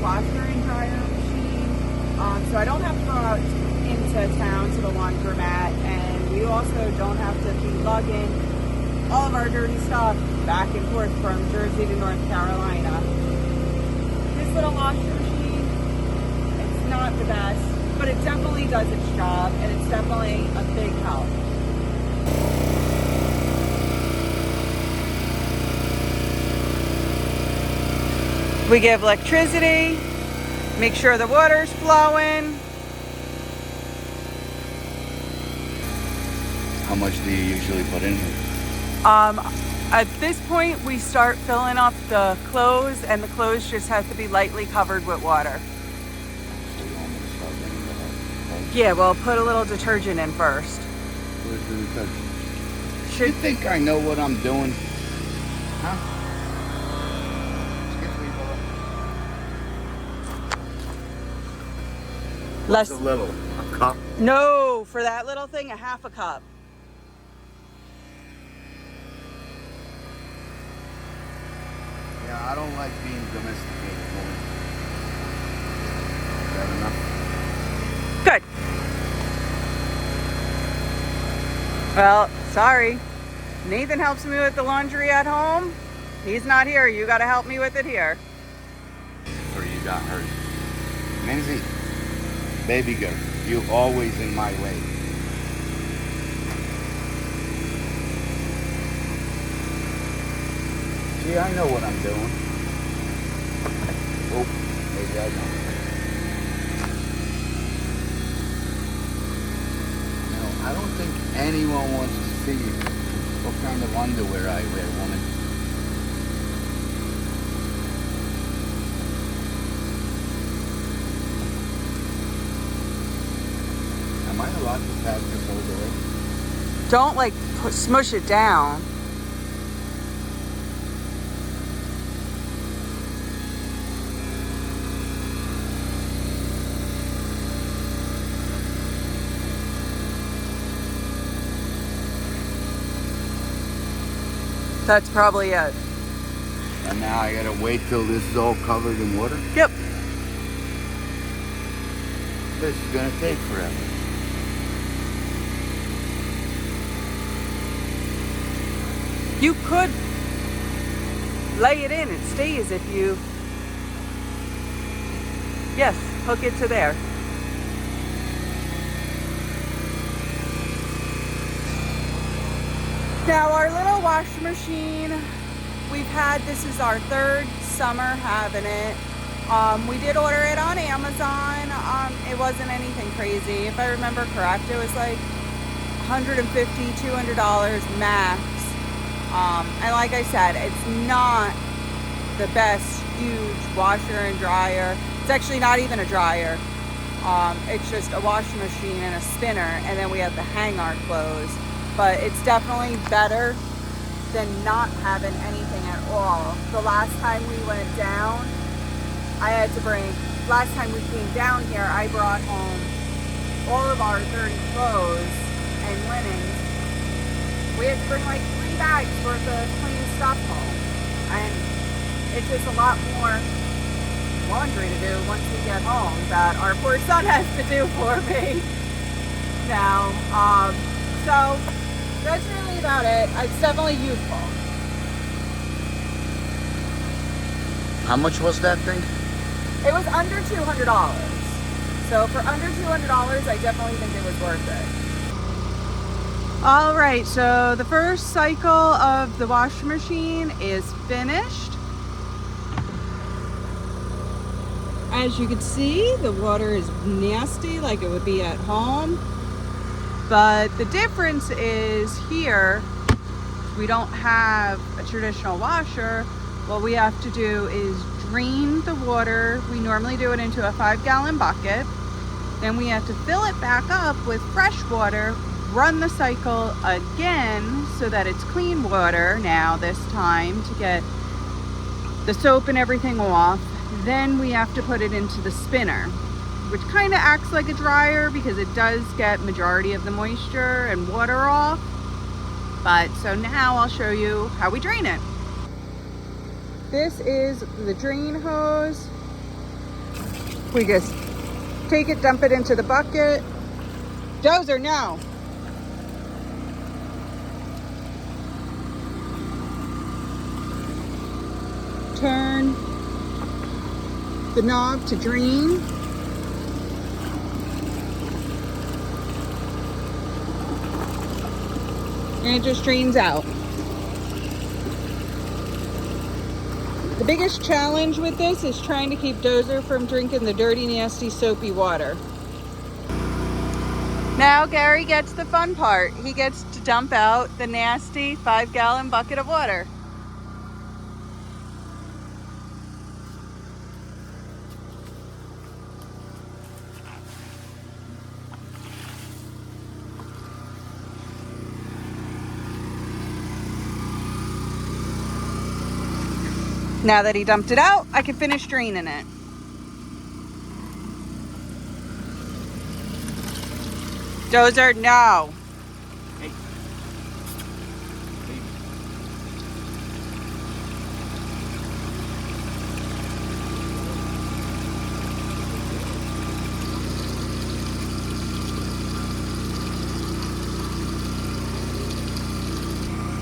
washer and dryer machine, so I don't have to go out into town to the laundromat, and we also don't have to be lugging all of our dirty stuff back and forth from Jersey to North Carolina. This little washer machine, it's not the best, but it definitely does its job, and it's definitely a big help. We give electricity, make sure the water's flowing. How much do you usually put in here? At this point, we start filling up the clothes, and the clothes just have to be lightly covered with water. So you want me to start getting the Yeah, well, put a little detergent in first. Where's the detergent? Should You think I know what I'm doing? Huh? Excuse me, brother. less? A little. A cup? No, for that little thing, a half a cup. Yeah, I don't like being domesticated, woman. Is that enough? Good. Well, sorry. Nathan helps me with the laundry at home. He's not here. You got to help me with it here. Or you got hurt. Lindsay, baby girl, you always in my way. See, I know what I'm doing. Oh, maybe I don't. No, I don't think anyone wants to see what kind of underwear I wear, woman. Am I allowed to pack this all the way? Don't like smush it down. That's probably it. And now I gotta wait till this is all covered in water? Yep. This is gonna take forever. You could lay it in. It stays if you... Yes, hook it to there. Now our little washing machine, we've had, this is our third summer having it. We did order it on Amazon. It wasn't anything crazy. If I remember correct, it was like $150, $200 max. And like I said, it's not the best huge washer and dryer. It's actually not even a dryer. It's just a washing machine and a spinner, and then we have to hang our clothes. But it's definitely better than not having anything at all. The last time we went down, last time we came down here, I brought home all of our dirty clothes and linens. We had to bring like 3 bags worth of clean stuff home. And it's just a lot more laundry to do once we get home that our poor son has to do for me now. So that's really about it. It's definitely useful. How much was that thing? It was under $200. So for under $200, I definitely think it was worth it. All right, so the first cycle of the washing machine is finished. As you can see, the water is nasty like it would be at home. But the difference is here, we don't have a traditional washer. What we have to do is drain the water. We normally do it into a 5-gallon bucket. Then we have to fill it back up with fresh water, run the cycle again so that it's clean water now this time to get the soap and everything off. Then we have to put it into the spinner, which kind of acts like a dryer because it does get majority of the moisture and water off. But so now I'll show you how we drain it. This is the drain hose. We just take it, dump it into the bucket. Dozer, no. Turn the knob to drain. And it just drains out. The biggest challenge with this is trying to keep Dozer from drinking the dirty, nasty, soapy water. Now Gary gets the fun part. He gets to dump out the nasty 5-gallon bucket of water. Now that he dumped it out, I can finish draining it. Dozer, no. Hey.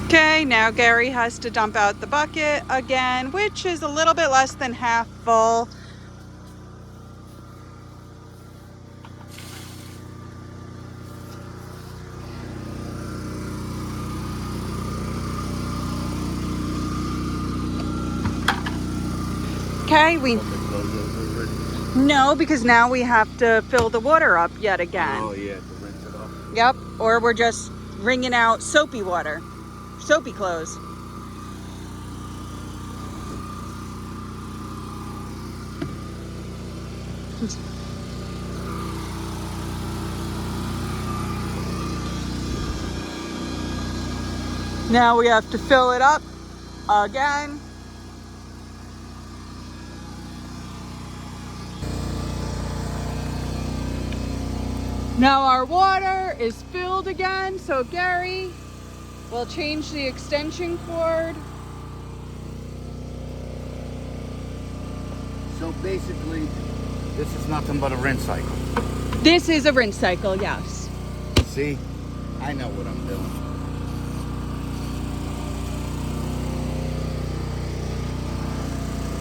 Okay, now Gary has to dump out the bucket again, which is a little bit less than half full. Okay, no, because now we have to fill the water up yet again. Oh yeah, to rinse it off. Yep, or we're just wringing out soapy water, soapy clothes. Now we have to fill it up again. Now our water is filled again, so Gary will change the extension cord. So basically, this is nothing but a rinse cycle. This is a rinse cycle, yes. See? I know what I'm doing.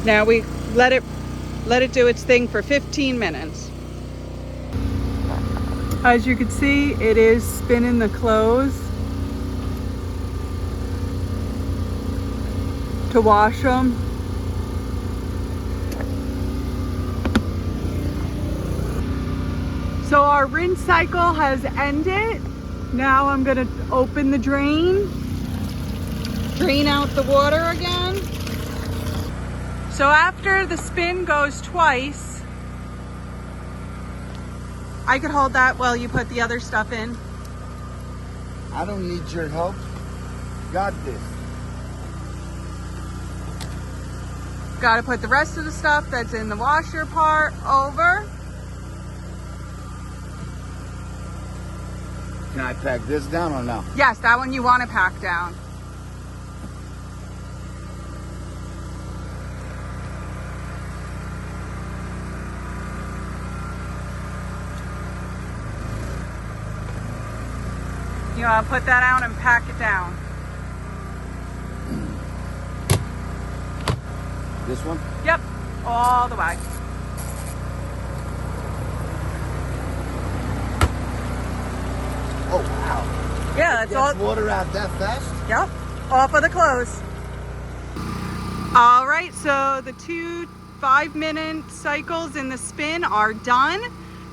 Now we let it do its thing for 15 minutes. As you can see, it is spinning the clothes to wash them. So our rinse cycle has ended. Now I'm gonna open the drain, drain out the water again. So after the spin goes twice, I could hold that while you put the other stuff in. I don't need your help. Got this. Got to put the rest of the stuff that's in the washer part over. Can I pack this down or no? Yes, that one you want to pack down. You want to put that out and pack it down. This one? Yep, all the way. Oh, wow. Yeah, that's all. Gets water out that fast? Yep, all for the clothes. All right, so the 2 5-minute cycles in the spin are done.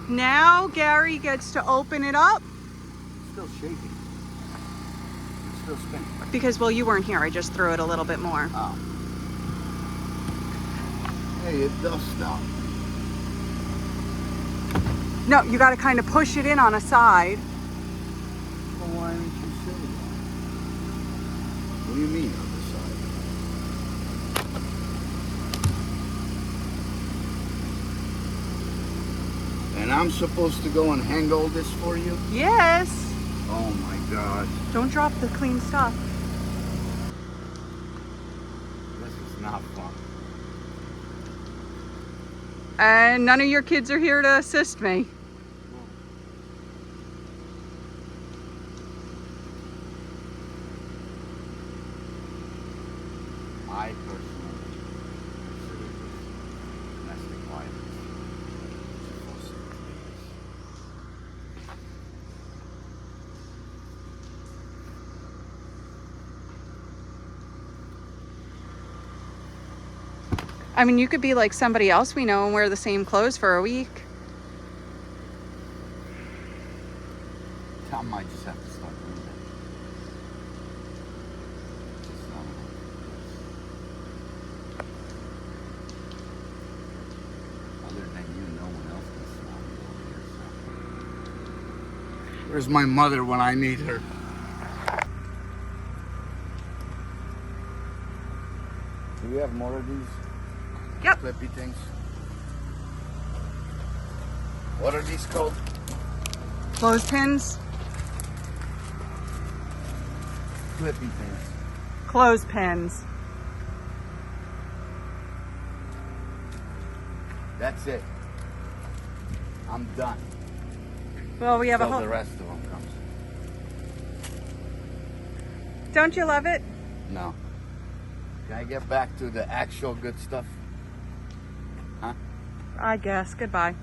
Now Gary gets to open it up. It's still shaking. It's still spinning. Because, well, you weren't here. I just threw it a little bit more. Oh. Hey, it does stop. No, you got to kind of push it in on a side. Well, why didn't you say that? What do you mean on the side? And I'm supposed to go and hang all this for you? Yes. Oh my God. Don't drop the clean stuff. This is not fun. And none of your kids are here to assist me. I personally consider this domestic violence. It's supposed to be this. I mean, you could be like somebody else we know and wear the same clothes for a week. Tom might just have to start doing that. Just not enough. Other than you, no one else can smell me over here. So. Where's my mother when I need her? Do we have more of these? Yep. Clippy things. What are these called? Clothespins, Clippy things. clothespins. That's it. I'm done. Well, we have a Till the whole. rest of them comes. Don't you love it? No. Can I get back to the actual good stuff? Huh? I guess. Goodbye.